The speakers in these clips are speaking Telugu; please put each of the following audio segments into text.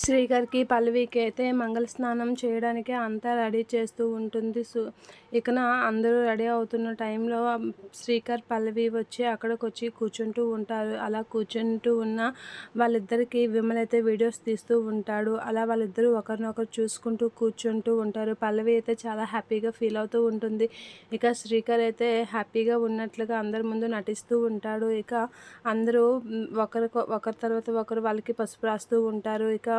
శ్రీకర్‌కి, పల్లవికి అయితే మంగళ స్నానం చేయడానికి అంతా రెడీ చేస్తూ ఉంటుంది. ఇకన అందరూ రెడీ అవుతున్న టైంలో శ్రీకర్, పల్లవి వచ్చి అక్కడికొచ్చి కూర్చుంటూ ఉంటారు. అలా కూర్చుంటూ ఉన్న వాళ్ళిద్దరికీ విమల్ అయితే వీడియోస్ తీస్తూ ఉంటాడు. అలా వాళ్ళిద్దరూ ఒకరినొకరు చూసుకుంటూ కూర్చుంటూ ఉంటారు. పల్లవి అయితే చాలా హ్యాపీగా ఫీల్ అవుతూ ఉంటుంది. ఇక శ్రీకర్ అయితే హ్యాపీగా ఉన్నట్లుగా అందరి ముందు నటిస్తూ ఉంటాడు. ఇక అందరూ ఒకరి తర్వాత ఒకరు వాళ్ళకి పసుపు రాస్తూ ఉంటారు. ఇక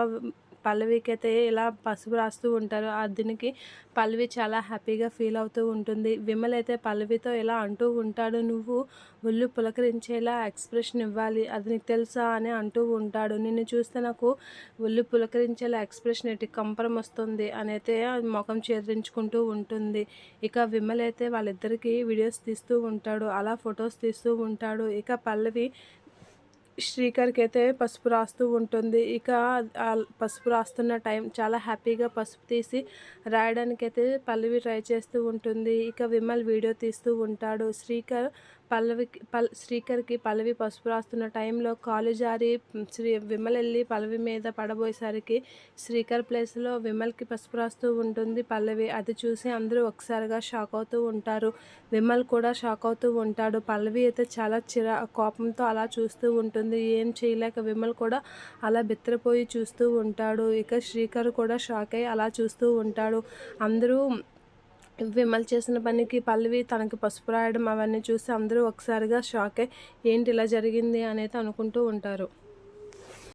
పల్లవికైతే ఇలా పసుపు రాస్తూ ఉంటారు. దీనికి పల్లవి చాలా హ్యాపీగా ఫీల్ అవుతూ ఉంటుంది. విమల్ అయితే పల్లవితో ఇలా అంటూ ఉంటాడు, "నువ్వు ఒళ్ళు పులకరించేలా ఎక్స్ప్రెషన్ ఇవ్వాలి, అది నీకు తెలుసా?" అని అంటూ ఉంటాడు. "నిన్ను చూస్తే నాకు ఒళ్ళు పులకరించేలా ఎక్స్ప్రెషన్ ఏంటి, కంపరం వస్తుంది" అని అయితే ముఖం చేదరించుకుంటూ ఉంటుంది. ఇక విమల్ అయితే వాళ్ళిద్దరికీ వీడియోస్ తీస్తూ ఉంటాడు. అలా ఫొటోస్ తీస్తూ ఉంటాడు. ఇక పల్లవి శ్రీకర్‌కి అయితే పసుపు రాస్తూ ఉంటుంది. ఇక పసుపు రాస్తున్న టైం చాలా హ్యాపీగా పసుపు తీసి రాయడానికైతే పల్లవి ట్రై చేస్తూ ఉంటుంది. ఇక విమల్ వీడియో తీస్తూ ఉంటాడు. శ్రీకర్‌కి పల్లవి పసుపు రాస్తున్న టైంలో కాలు జారి విమల్ వెళ్ళి పల్లవి మీద పడబోయేసరికి శ్రీకర్ ప్లేస్‌లో విమల్‌కి పసుపు రాస్తూ ఉంటుంది పల్లవి. అది చూసి అందరూ ఒకసారిగా షాక్ అవుతూ ఉంటారు. విమల్ కూడా షాక్ అవుతూ ఉంటాడు. పల్లవి అయితే చాలా కోపంతో అలా చూస్తూ ఉంటుంది. ఏం చేయలేక విమల్ కూడా అలా బిత్తరపోయి చూస్తూ ఉంటాడు. ఇక శ్రీకర్ కూడా షాక్ అయ్యి అలా చూస్తూ ఉంటాడు. అందరూ విమల్ చేసిన పనికి పల్లవి తనకి పసుపు రాయడం అవన్నీ చూసి అందరూ ఒకసారిగా షాక్ అయ్యి ఏంటి ఇలా జరిగింది అనేది అనుకుంటూ ఉంటారు.